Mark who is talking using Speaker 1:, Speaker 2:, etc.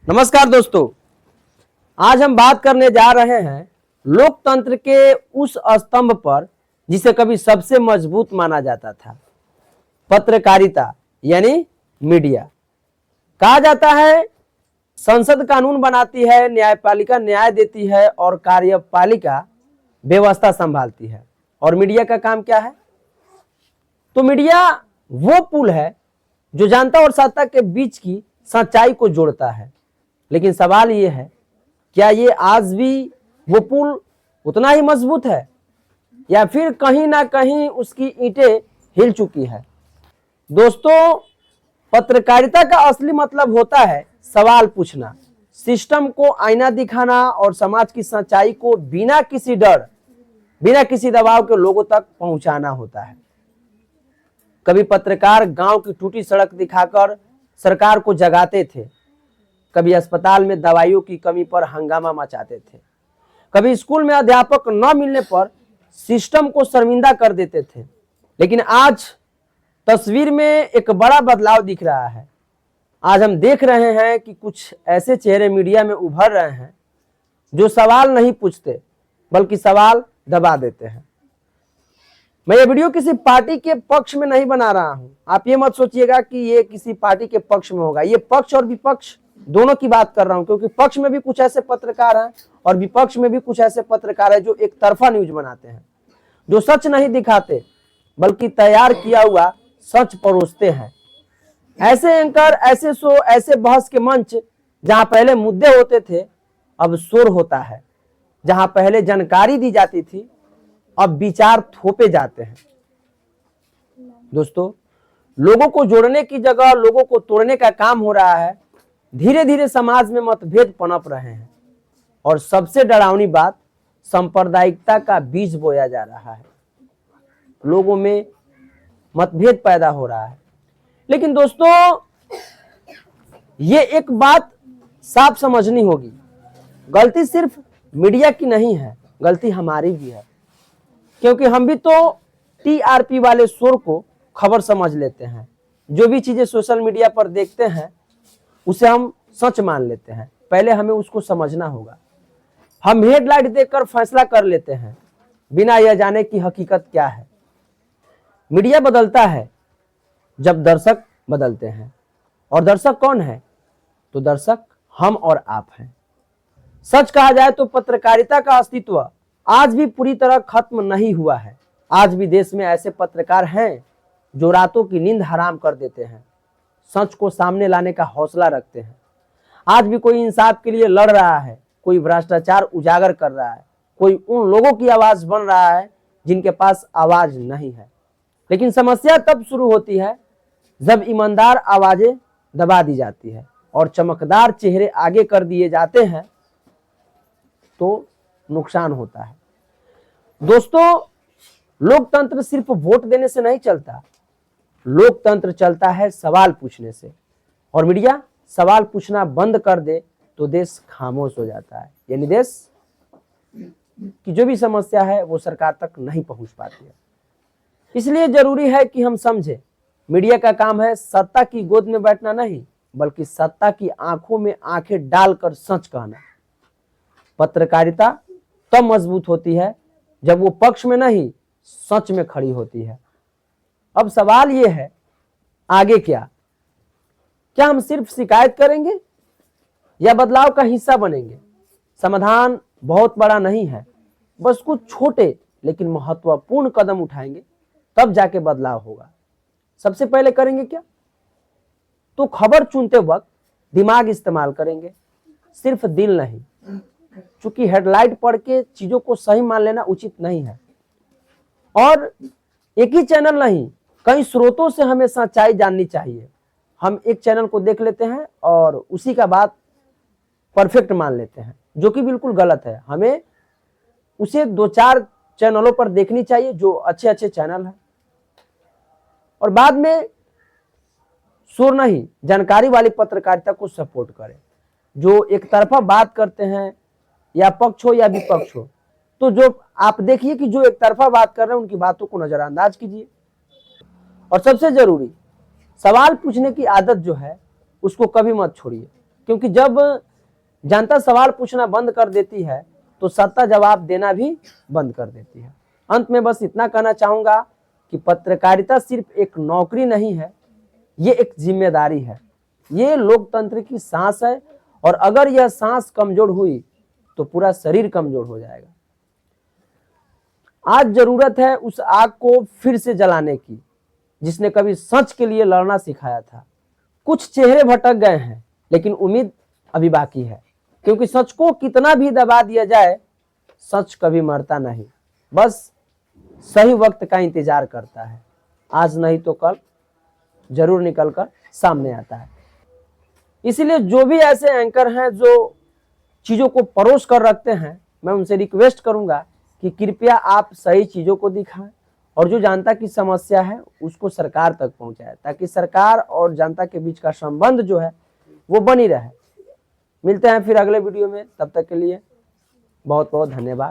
Speaker 1: नमस्कार दोस्तों, आज हम बात करने जा रहे हैं लोकतंत्र के उस स्तंभ पर जिसे कभी सबसे मजबूत माना जाता था, पत्रकारिता यानी मीडिया। कहा जाता है संसद कानून बनाती है, न्यायपालिका न्याय देती है और कार्यपालिका व्यवस्था संभालती है। और मीडिया का काम क्या है? तो मीडिया वो पुल है जो जनता और सत्ता के बीच की सच्चाई को जोड़ता है। लेकिन सवाल ये है, क्या ये आज भी वो पुल उतना ही मजबूत है या फिर कहीं ना कहीं उसकी ईंटें हिल चुकी है? दोस्तों, पत्रकारिता का असली मतलब होता है सवाल पूछना, सिस्टम को आईना दिखाना और समाज की सच्चाई को बिना किसी डर, बिना किसी दबाव के लोगों तक पहुंचाना होता है। कभी पत्रकार गांव की टूटी सड़क दिखाकर सरकार को जगाते थे, कभी अस्पताल में दवाइयों की कमी पर हंगामा मचाते थे, कभी स्कूल में अध्यापक न मिलने पर सिस्टम को शर्मिंदा कर देते थे। लेकिन आज तस्वीर में एक बड़ा बदलाव दिख रहा है। आज हम देख रहे हैं कि कुछ ऐसे चेहरे मीडिया में उभर रहे हैं जो सवाल नहीं पूछते बल्कि सवाल दबा देते हैं। मैं ये वीडियो किसी पार्टी के पक्ष में नहीं बना रहा हूं। आप ये मत सोचिएगा कि ये किसी पार्टी के पक्ष में होगा। ये पक्ष और विपक्ष दोनों की बात कर रहा हूं, क्योंकि पक्ष में भी कुछ ऐसे पत्रकार हैं और विपक्ष में भी कुछ ऐसे पत्रकार हैं जो एक तरफा न्यूज बनाते हैं, जो सच नहीं दिखाते बल्कि तैयार किया हुआ सच परोसते हैं। ऐसे एंकर, ऐसे शो, ऐसे बहस के मंच जहां पहले मुद्दे होते थे अब शोर होता है, जहां पहले जानकारी दी जाती थी अब विचार थोपे जाते हैं। दोस्तों, लोगों को जोड़ने की जगह लोगों को तोड़ने का काम हो रहा है। धीरे धीरे समाज में मतभेद पनप रहे हैं और सबसे डरावनी बात, सांप्रदायिकता का बीज बोया जा रहा है। लोगों में मतभेद पैदा हो रहा है। लेकिन दोस्तों, ये एक बात साफ समझनी होगी, गलती सिर्फ मीडिया की नहीं है, गलती हमारी भी है। क्योंकि हम भी तो टीआरपी वाले शोर को खबर समझ लेते हैं। जो भी चीजें सोशल मीडिया पर देखते हैं उसे हम सच मान लेते हैं। पहले हमें उसको समझना होगा। हम हेडलाइट देखकर फैसला कर लेते हैं बिना यह जाने कि हकीकत क्या है। मीडिया बदलता है जब दर्शक बदलते हैं। और दर्शक कौन है? तो दर्शक हम और आप हैं। सच कहा जाए तो पत्रकारिता का अस्तित्व आज भी पूरी तरह खत्म नहीं हुआ है। आज भी देश में ऐसे पत्रकार हैं जो रातों की नींद हराम कर देते हैं, सच को सामने लाने का हौसला रखते हैं। आज भी कोई इंसाफ के लिए लड़ रहा है, कोई भ्रष्टाचार उजागर कर रहा है, कोई उन लोगों की आवाज बन रहा है जिनके पास आवाज नहीं है। लेकिन समस्या तब शुरू होती है जब ईमानदार आवाजें दबा दी जाती है और चमकदार चेहरे आगे कर दिए जाते हैं तो नुकसान होता है। दोस्तों, लोकतंत्र सिर्फ वोट देने से नहीं चलता, लोकतंत्र चलता है सवाल पूछने से। और मीडिया सवाल पूछना बंद कर दे तो देश खामोश हो जाता है, यानी देश की जो भी समस्या है वो सरकार तक नहीं पहुंच पाती है। इसलिए जरूरी है कि हम समझें, मीडिया का काम है सत्ता की गोद में बैठना नहीं, बल्कि सत्ता की आंखों में आंखें डालकर सच कहना। पत्रकारिता तब मजबूत होती है जब वो पक्ष में नहीं सच में खड़ी होती है। अब सवाल ये है, आगे क्या? क्या हम सिर्फ शिकायत करेंगे या बदलाव का हिस्सा बनेंगे? समाधान बहुत बड़ा नहीं है, बस कुछ छोटे लेकिन महत्वपूर्ण कदम उठाएंगे तब जाके बदलाव होगा। सबसे पहले करेंगे क्या? तो खबर चुनते वक्त दिमाग इस्तेमाल करेंगे, सिर्फ दिल नहीं। चूंकि हेडलाइट पढ़ के चीजों को सही मान लेना उचित नहीं है। और एक ही चैनल नहीं, कई स्रोतों से हमें सच्चाई जाननी चाहिए। हम एक चैनल को देख लेते हैं और उसी का बात परफेक्ट मान लेते हैं, जो कि बिल्कुल गलत है। हमें उसे 2-4 चैनलों पर देखनी चाहिए जो अच्छे अच्छे चैनल हैं, और बाद में शोर नहीं, जानकारी वाली पत्रकारिता को सपोर्ट करें। जो एक तरफा बात करते हैं, या पक्ष हो या विपक्ष हो, तो जो आप देखिए कि जो एक तरफा बात कर रहे हैं उनकी बातों को नजरअंदाज कीजिए। और सबसे जरूरी, सवाल पूछने की आदत जो है उसको कभी मत छोड़िए। क्योंकि जब जनता सवाल पूछना बंद कर देती है तो सत्ता जवाब देना भी बंद कर देती है। अंत में बस इतना कहना चाहूंगा कि पत्रकारिता सिर्फ एक नौकरी नहीं है, ये एक जिम्मेदारी है, ये लोकतंत्र की सांस है, और अगर यह सांस कमजोर हुई तो पूरा शरीर कमजोर हो जाएगा। आज जरूरत है उस आग को फिर से जलाने की जिसने कभी सच के लिए लड़ना सिखाया था। कुछ चेहरे भटक गए हैं लेकिन उम्मीद अभी बाकी है, क्योंकि सच को कितना भी दबा दिया जाए सच कभी मरता नहीं, बस सही वक्त का इंतजार करता है। आज नहीं तो कल जरूर निकलकर सामने आता है। इसीलिए जो भी ऐसे एंकर हैं जो चीजों को परोस कर रखते हैं, मैं उनसे रिक्वेस्ट करूंगा कि कृपया आप सही चीजों को दिखाएं और जो जनता की समस्या है उसको सरकार तक पहुंचाएं, ताकि सरकार और जनता के बीच का संबंध जो है वो बनी रहे। मिलते हैं फिर अगले वीडियो में, तब तक के लिए बहुत बहुत धन्यवाद।